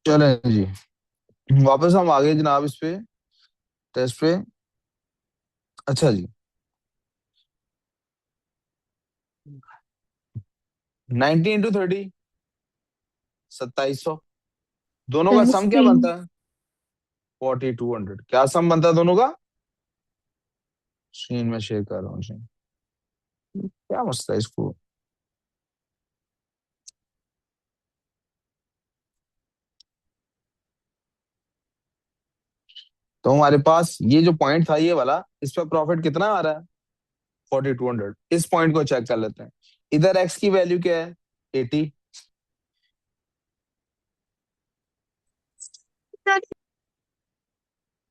चले जी। वापस हम आगे जनाब इस पे टेस्ट पे। अच्छा जी। 90 × 30, 2700। दोनों का सम क्या 16। बनता है? 4200। क्या सम बनता है दोनों का? स्क्रीन में शेयर कर रहा हूँ जी। क्या मसला है इसको? तो हमारे पास ये जो पॉइंट था ये वाला, इस पे प्रॉफिट कितना आ रहा है? 4200। इस पॉइंट को चेक कर लेते हैं। इधर एक्स की वैल्यू क्या है? 80।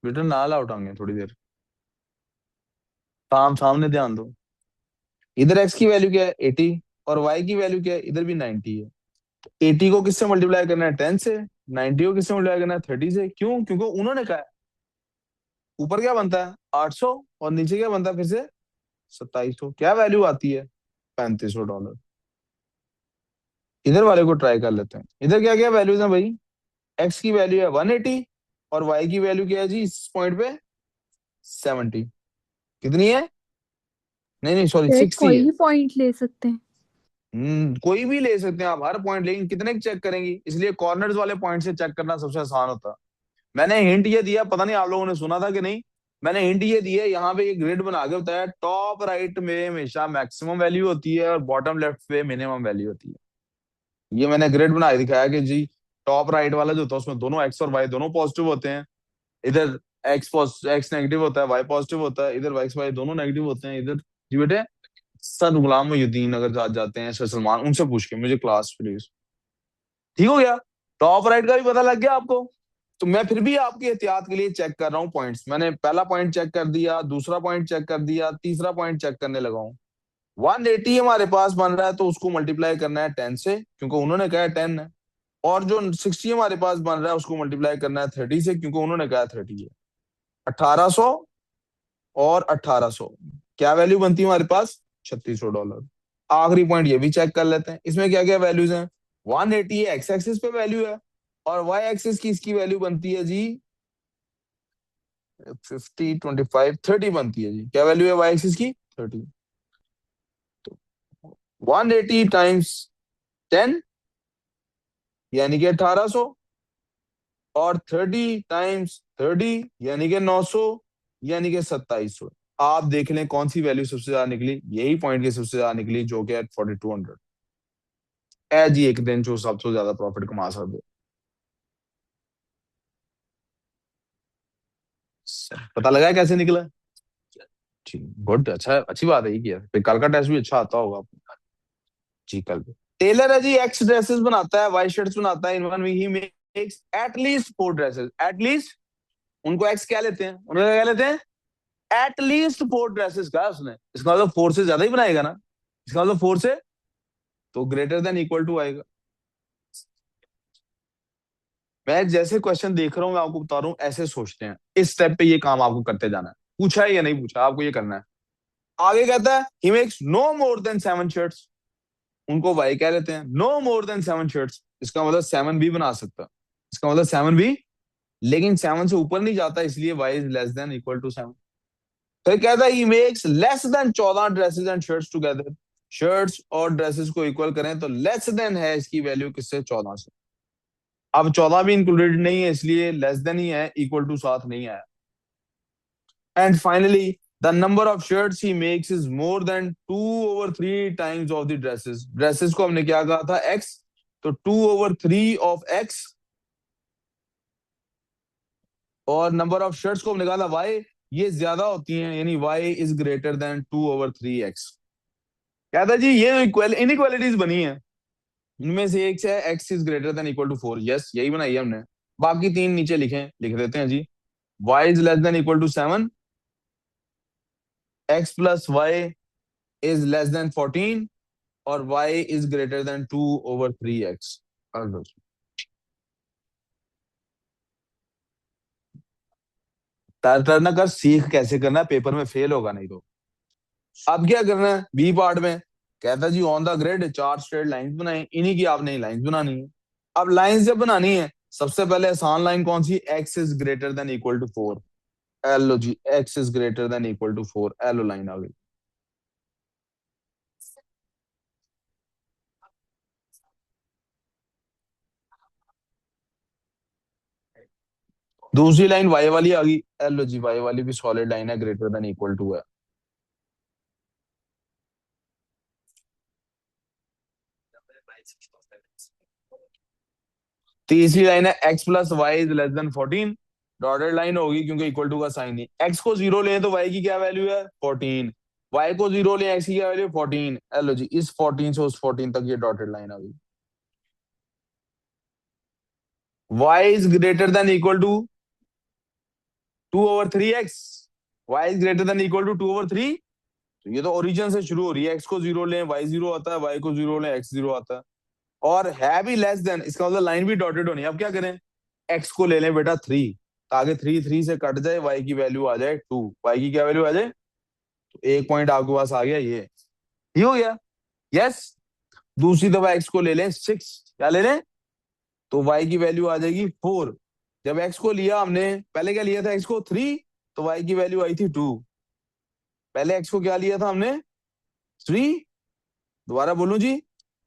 बेटा ना ला उठाएंगे थोड़ी देर, सामने ध्यान दो। इधर एक्स की वैल्यू क्या है? 80। और वाई की वैल्यू क्या है? इधर भी 90 है। 80 को किससे मल्टीप्लाई करना है? 10 से। 90 को किससे मल्टीप्लाई करना है? 30 से। क्यों? क्योंकि उन्होंने कहा है। ऊपर क्या बनता है? 800। और नीचे क्या बनता है फिर से? 2700। क्या वैल्यू आती है? $3500। इधर वाले को ट्राई कर लेते हैं। इधर क्या क्या वैल्यूज है भाई? एक्स की वैल्यू है 180। और वाई की वैल्यू क्या है जी इस पॉइंट पे? 70। कितनी है? नहीं नहीं सॉरी, शायद 60 कोई है। भी पॉइंट ले सकते हैं। कोई भी ले सकते हैं आप हर पॉइंट, लेकिन कितने चेक करेंगी? इसलिए कॉर्नर्स वाले पॉइंट से चेक करना सबसे आसान होता है। मैंने हिंट ये दिया, पता नहीं आप लोगों ने सुना था कि नहीं। मैंने हिंट ये दिया, यहाँ पे एक ग्रिड बना के बताया टॉप राइट में हमेशा मैक्सिमम वैल्यू होती है और बॉटम लेफ्ट पे मिनिमम वैल्यू होती है। ये मैंने ग्रिड बना के दिखाया कि जी टॉप राइट वाला जो होता है उसमें दोनों एक्स और वाई दोनों पॉजिटिव होते हैं। इधर एक्स नेगेटिव होता है, वाई पॉजिटिव होता है। इधर एक्स वाई दोनों नेगेटिव होते हैं। इधर जी बेटे, सर गुलाम मोहिउद्दीन अगर साथ जाते हैं, सर सलमान, उनसे पूछ के मुझे क्लास प्लीज। ठीक हो गया? टॉप राइट का भी पता लग गया आपको? तो मैं फिर भी आपकी एहतियात के लिए चेक कर रहा हूँ पॉइंट्स। मैंने पहला पॉइंट चेक कर दिया, दूसरा पॉइंट चेक कर दिया, तीसरा पॉइंट चेक करने लगा हूँ। 180 हमारे पास बन रहा है तो उसको मल्टीप्लाई करना है 10 से, क्योंकि उन्होंने कहा है 10 है। और जो 60 हमारे पास बन रहा है उसको मल्टीप्लाई करना है 30 से, क्योंकि उन्होंने कहा 30 है। 1800 और 1800, क्या वैल्यू बनती है हमारे पास? $3600। आखिरी पॉइंट ये भी चेक कर लेते हैं, इसमें क्या क्या वैल्यूज हैं। 180 एक्स एक्सिस पे वैल्यू है, और वाई एक्सिस की इसकी वैल्यू बनती है जी 50, 25, 30 बनती है जी। क्या वैल्यू है वाई एक्सिस की? 30। तो 180 टाइम्स 10 यानी कि 1800, और 30 टाइम्स 30 यानी कि 900, यानी कि 2700। आप देख लें कौन सी वैल्यू सबसे ज्यादा निकली। यही पॉइंट की सबसे ज्यादा निकली, जो कि 4200। ए जी एक दिन जो सबसे ज्यादा प्रॉफिट कमा सकते हो। पता लगा है कैसे निकला? ठीक, गुड, अच्छा, अच्छी बात है ये किया। फिर कल का टेस्ट भी अच्छा आता होगा आपको। जी कल भी। टेलर है जी, एक्स ड्रेसेस बनाता है, वाई शर्ट्स बनाता है। In one week he makes at least 4 dresses. At least, उनको एक्स क्या लेते हैं, उन्हें क्या लेते हैं? एटलीस्ट 4 ड्रेसेस कहा उसने, इसका मतलब 4 से ज्यादा ही बनाएगा ना। इसका मतलब 4 से तो ग्रेटर देन इक्वल टू आएगा। मैं जैसे क्वेश्चन देख रहा हूँ मैं आपको बता रहा हूँ, ऐसे सोचते हैं। इस स्टेप पे ये काम आपको करते जाना है। पूछा है या नहीं पूछा, आपको ये करना है। आगे कहता है he makes no more than 7 shirts. उनको वाई कह लेते हैं। नो मोर देन 7 शर्ट्स, इसका मतलब 7 भी बना सकता। इसका मतलब 7 भी, लेकिन 7 से ऊपर नहीं जाता, इसलिए Y is less than equal to 7। फिर कहता है he makes less than 14 dresses and shirts together. Shirts और ड्रेसेस को इक्वल करें तो लेस देन है इसकी वैल्यू किससे? 14 से। अब 14 भी इंक्लूडेड नहीं है, इसलिए लेस देन ही है, इक्वल टू साथ नहीं आया। And finally the number of shirts he makes is more than 2/3 times of the dresses. Dresses को हमने क्या कहा था? एक्स। तो 2/3 ऑफ एक्स, और नंबर ऑफ शर्ट्स को हमने कहा था वाई। ये ज्यादा होती हैं, यानी Y is greater than 2/3 X. क्या था जी? ये इनइक्वालिटीज बनी है। इनमें से एक है X is greater than equal to 4। Yes, यही बनाई है हमने। बाकी तीन नीचे लिख देते हैं जी। Y is less than equal to 7। X plus Y is less than 14। और Y is greater than 2/3 X. तर ना कर, सीख कैसे करना है, पेपर में फेल होगा नहीं तो। अब क्या करना है बी पार्ट में? कहता जी on the grid 4 straight lines बनाए, इन्हीं की आपने लाइंस बनानी है। अब लाइंस जब बनानी है, सबसे पहले आसान लाइन कौन सी, X is greater than equal to 4, yellow जी, X is greater than equal to 4, yellow line आ गई। दूसरी लाइन वाई वाली आ गई, एलो जी, वाई वाली भी सॉलिड लाइन है, ग्रेटर देन इक्वल टू है। तीसरी लाइन है X plus Y is less than 14, dotted line होगी क्योंकि इक्वल टू का साइन नहीं। एक्स को जीरो लें तो वाई की क्या वैल्यू है 14, वाई को जीरो लें एक्स की क्या वैल्यू 14, एलो जी, इस 14 से उस 14 तक ये डॉटेड लाइन आ गई। Y is greater than equal to 2/3 X, Y is greater than equal to 2/3, तो ये तो ओरिजिन से शुरू हो रही है, एक्स को जीरो लें वाई जीरो आता है, वाई को जीरो लें एक्स जीरो आता है, और है भी लेस देन, इसका मतलब लाइन भी डॉटेड होनी है। अब क्या करें, एक्स को ले लें बेटा 3, ताकि 3 से कट जाए, वाई की वैल्यू आ जाए 2, वाई की क्या वैल्यू आ जाए, तो एक पॉइंट आपके पास आ गया, ये हो गया। यस। दूसरी दफा एक्स को ले लें 6, क्या ले लें, तो वाई की वैल्यू आ जाएगी 4। जब एक्स को लिया हमने, पहले क्या लिया था एक्स को 3, तो वाई की वैल्यू आई थी 2। पहले एक्स को क्या लिया था हमने 3, दोबारा बोलूं जी,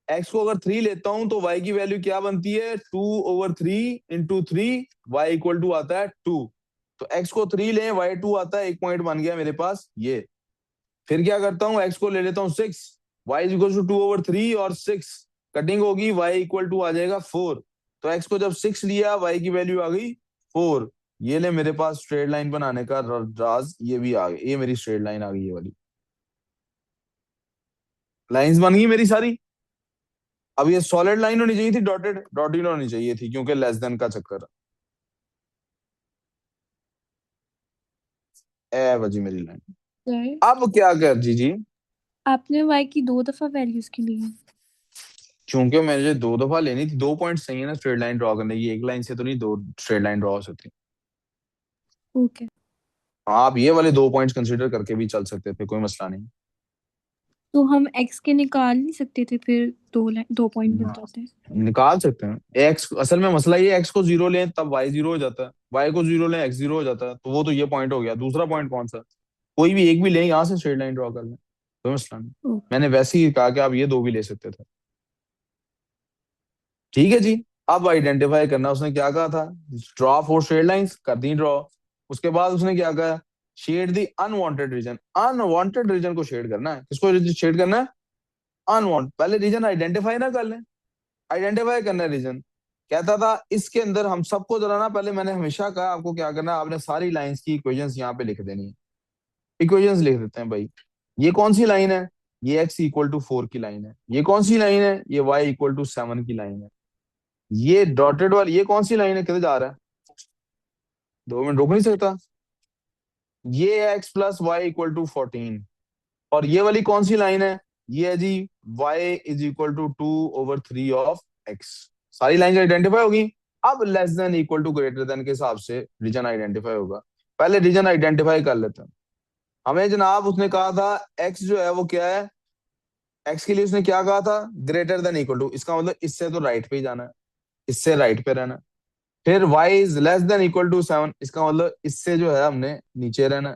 एक्स को अगर 3 लेता हूं तो वाई की वैल्यू क्या बनती है 2/3 इंटू 3, वाई इक्वल टू आता है 2। तो एक्स को 3 लें, वाई 2 आता है, एक पॉइंट बन गया मेरे पास ये। फिर क्या करता हूँ, एक्स को ले लेता हूँ 6, वाई इज इक्वल टू 2/3 और 6, कटिंग होगी, वाई इक्वल टू आ जाएगा 4। तो एक्स को जब 6 लिया, वाई की वैल्यू आ गई 4। ये ले मेरे पास स्ट्रेट लाइन बनाने का राज, ये भी आ गई, ये मेरी स्ट्रेट लाइन आ गई, ये वाली लाइंस बन गई मेरी सारी। अब ये सॉलिड लाइन होनी चाहिए थी, डॉटेड डॉटेड होनी चाहिए थी, क्योंकि लेस देन का चक्कर है बजी मेरी लाइन। सर अब क्या कर, जी जी, आपने वाई की 2 दफा वैल्यूज की ली है। क्योंकि मुझे 2 दफा लेनी थी, 2 पॉइंट सही है ना स्ट्रेट लाइन ड्रॉ करने की, एक लाइन से तो नहीं दो स्ट्रेट लाइन ड्रॉ हो सकती। ओके। हाँ, आप ये वाले 2 पॉइंट्स कंसिडर करके भी चल सकते थे, कोई मसला नहीं। तो हम एक्स के निकाल नहीं सकते थे, फिर 2 पॉइंट बन जाते हैं। निकाल सकते हैं। एक्स असल में मसला ये, एक्स को जीरो लें तब वाई जीरो हो जाता है, वाई को जीरो लें एक्स जीरो हो जाता है, तो वो तो ये पॉइंट हो गया। दूसरा पॉइंट कौन सा, कोई भी एक भी लें, यहाँ से स्ट्रेट लाइन ड्रॉ कर लें, कोई मसला नहीं। ओके। मैंने वैसे ही कहा कि आप ये दो भी ले सकते थे। ठीक है जी। अब आइडेंटिफाई करना, उसने क्या कहा था, ड्रॉ फोर स्ट्रेट लाइंस, कर दी ड्रॉ। उसके बाद उसने क्या कहा, शेड दी अनवांटेड रीजन, अनवांटेड रीजन को शेड करना है। किसको शेड करना है, अनवांट, पहले रीजन आइडेंटिफाई ना कर लें, आइडेंटिफाई करना है रीजन। कहता था इसके अंदर हम सबको जरा ना, पहले मैंने हमेशा कहा आपको क्या करना है, आपने सारी लाइंस की इक्वेशंस यहाँ पे लिख देनी है। इक्वेशंस लिख देते हैं भाई। ये कौन सी लाइन है, ये x इक्वल टू 4 की लाइन है। ये कौन सी लाइन है, ये y इक्वल टू 7 की लाइन है। ये डॉटेड वाली ये कौन सी लाइन है, किधर जा रहा है, 2 मिनट रुक नहीं सकता। ये है x plus Y equal to 14, और ये वाली कौन सी लाइन है, ये है जी y is equal to 2/3 of x। सारी लाइन आइडेंटिफाई होगी। अब less than equal to greater than के हिसाब से रीजन आइडेंटिफाई होगा। पहले रीजन आइडेंटिफाई कर लेते हैं। हमें जनाब उसने कहा था x जो है वो क्या है, x के लिए उसने क्या कहा था, ग्रेटर देन इक्वल टू, इसका मतलब इससे तो राइट पे ही जाना है, इससे राइट पे रहना है। फिर y is less than equal to 7, इसका मतलब इससे जो है हमने नीचे रहना है,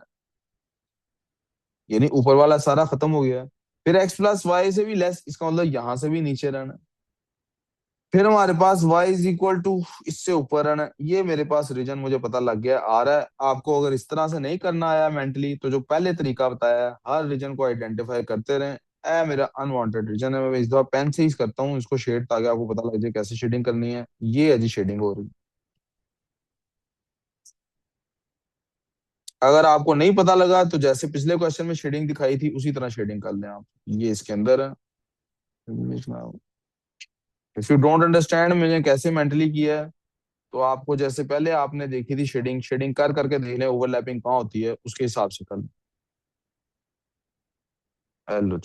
यानी ऊपर वाला सारा खत्म हो गया है। फिर x प्लस वाई से भी लेस, इसका मतलब यहां से भी नीचे रहना है। फिर हमारे पास y इज इक्वल टू, इससे ऊपर रहना है। ये मेरे पास रीजन मुझे पता लग गया आ रहा है। आपको अगर इस तरह से नहीं करना आया मेंटली, तो जो पहले तरीका बताया है, हर रीजन को आइडेंटिफाई करते रहें। मेरा अनवांटेड रीजन है, मैं इस दफा पेन से ही करता हूँ इसको शेड, ताकि आपको पता लग जाए कैसे शेडिंग करनी है। ये है जी शेडिंग हो रही। अगर आपको नहीं पता लगा तो जैसे पिछले क्वेश्चन में शेडिंग दिखाई थी, उसी तरह शेडिंग कर लें आप। ये इसके अंदर है। इफ यू डोंट अंडरस्टैंड मैंने कैसे मेंटली किया है, तो आपको जैसे पहले आपने देखी थी शेडिंग, शेडिंग कर करके देख लें ओवरलैपिंग कहाँ होती है, उसके हिसाब से कर लें। Hello.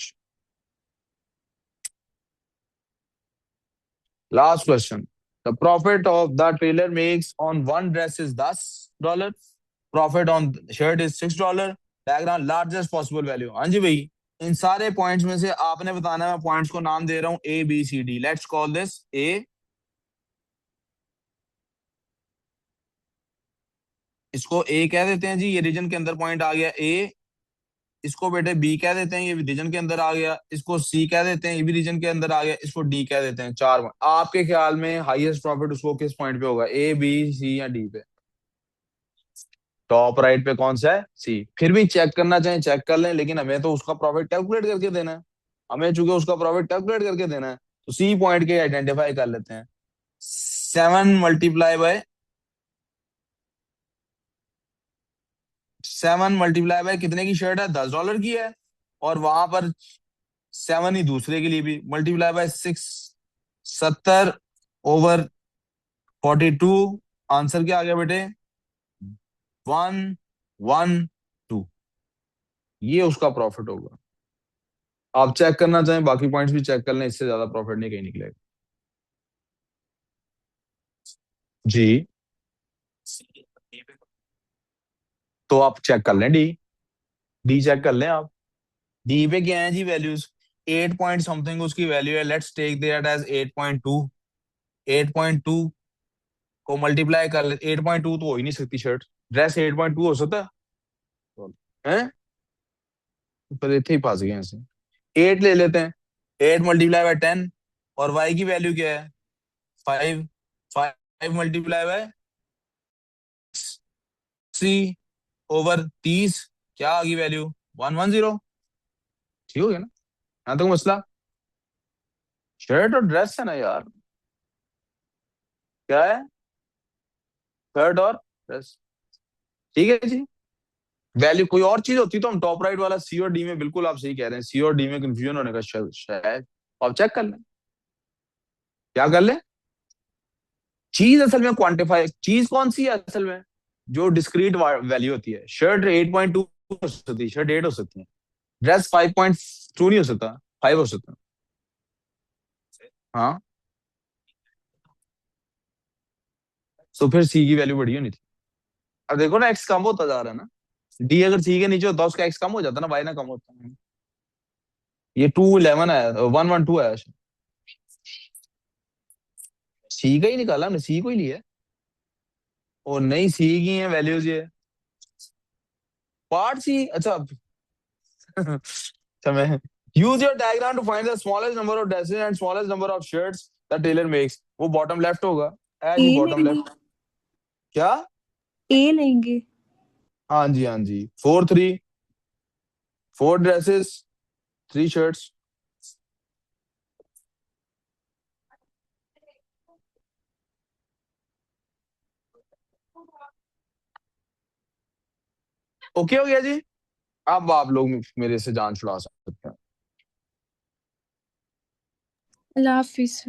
Last question, the profit of the tailor makes on one dress is $10, profit on shirt is $6, background largest possible value. हाँ जी भाई, इन सारे पॉइंट्स में से आपने बताना है, मैं पॉइंट्स को नाम दे रहा हूँ A B C D, let's call this A इसको ए कह देते हैं जी, ये रीजन के अंदर पॉइंट आ गया ए। इसको बेटे बी कह देते हैं, ये भी रीजन के अंदर आ गया। इसको सी कह देते हैं, ये भी रीजन के अंदर आ गया। इसको डी कह देते हैं। चार point। आपके ख्याल में हाईएस्ट प्रॉफिट उसको किस पॉइंट पे होगा, ए बी सी या डी पे? टॉप राइट पे कौन सा है, सी। फिर भी चेक करना चाहें चेक कर लें, लेकिन हमें तो उसका प्रॉफिट कैलकुलेट करके देना है। हमें चूंकि उसका प्रॉफिट कैलकुलेट करके देना है, तो सी पॉइंट के आइडेंटिफाई कर लेते हैं। 7 मल्टीप्लाई बाय कितने की शर्ट है, $10 की है। और वहां पर 7 ही दूसरे के लिए भी, मल्टीप्लाई बाय 6, 70/42। आंसर क्या आ गया बेटे, 112। ये उसका प्रॉफिट होगा। आप चेक करना चाहें बाकी पॉइंट्स भी चेक कर लें, इससे ज्यादा प्रॉफिट नहीं कहीं निकलेगा। जी, तो आप चेक कर लें डी। डी चेक कर लें आप। डी पे क्या है जी वैल्यूज, 8 पॉइंट समथिंग उसकी वैल्यू है। Let's take that as 8.2। 8.2 को मल्टीप्लाई कर ले, 8.2 तो हो ही नहीं सकती शर्ट। ड्रेस 8.2 हो सकता है? पर इतने ही फंस गए हैं ऐसे। 8 ले लेते हैं। 8 × 10। और वाई की वैल्यू क्या है, 5। 5 × 80/30 क्या आ गई वैल्यू, 110। ठीक हो गया ना, यहाँ तक मसला। शर्ट और ड्रेस है ना यार, क्या है, शर्ट और ड्रेस। ठीक है जी। वैल्यू कोई और चीज होती तो हम टॉप राइट वाला सी और डी में, बिल्कुल आप सही कह रहे हैं, सी और डी में कंफ्यूजन होने का शायद। आप चेक कर लें, क्या कर लें। चीज असल में क्वांटिफाई, चीज कौन सी है असल में, जो डिस्क्रीट वैल्यू होती है। शर्ट 8.2 हो सकती है, शर्ट 8 हो सकती है। ड्रेस 5.2 नहीं हो सकता, 5 हो सकता है। हाँ, तो फिर सी की वैल्यू बढ़ी होनी थी। अब देखो ना, एक्स कम होता जा रहा है ना। डी अगर सी के नीचे होता उसका एक्स कम हो जाता ना, वाई ना कम होता। ये 211 आया, 112 आया। सी का ही निकाला हमने, सी को ही लिया। और नहीं, सी की है वैल्यूज ये। पार्ट सी, अच्छा। समय, use your diagram to find the smallest number of dresses and smallest number of shirts the tailor makes. वो बॉटम लेफ्ट होगा, है ए जी बॉटम लेंगे। लेफ्ट। क्या? ए लेंगे। हाँ जी, हाँ जी। 4 3, 4 ड्रेसेस, 3 शर्ट्स। ओके हो गया जी। अब आप लोग मेरे से जान छुड़ा सकते हैं। अल्लाह हाफिज।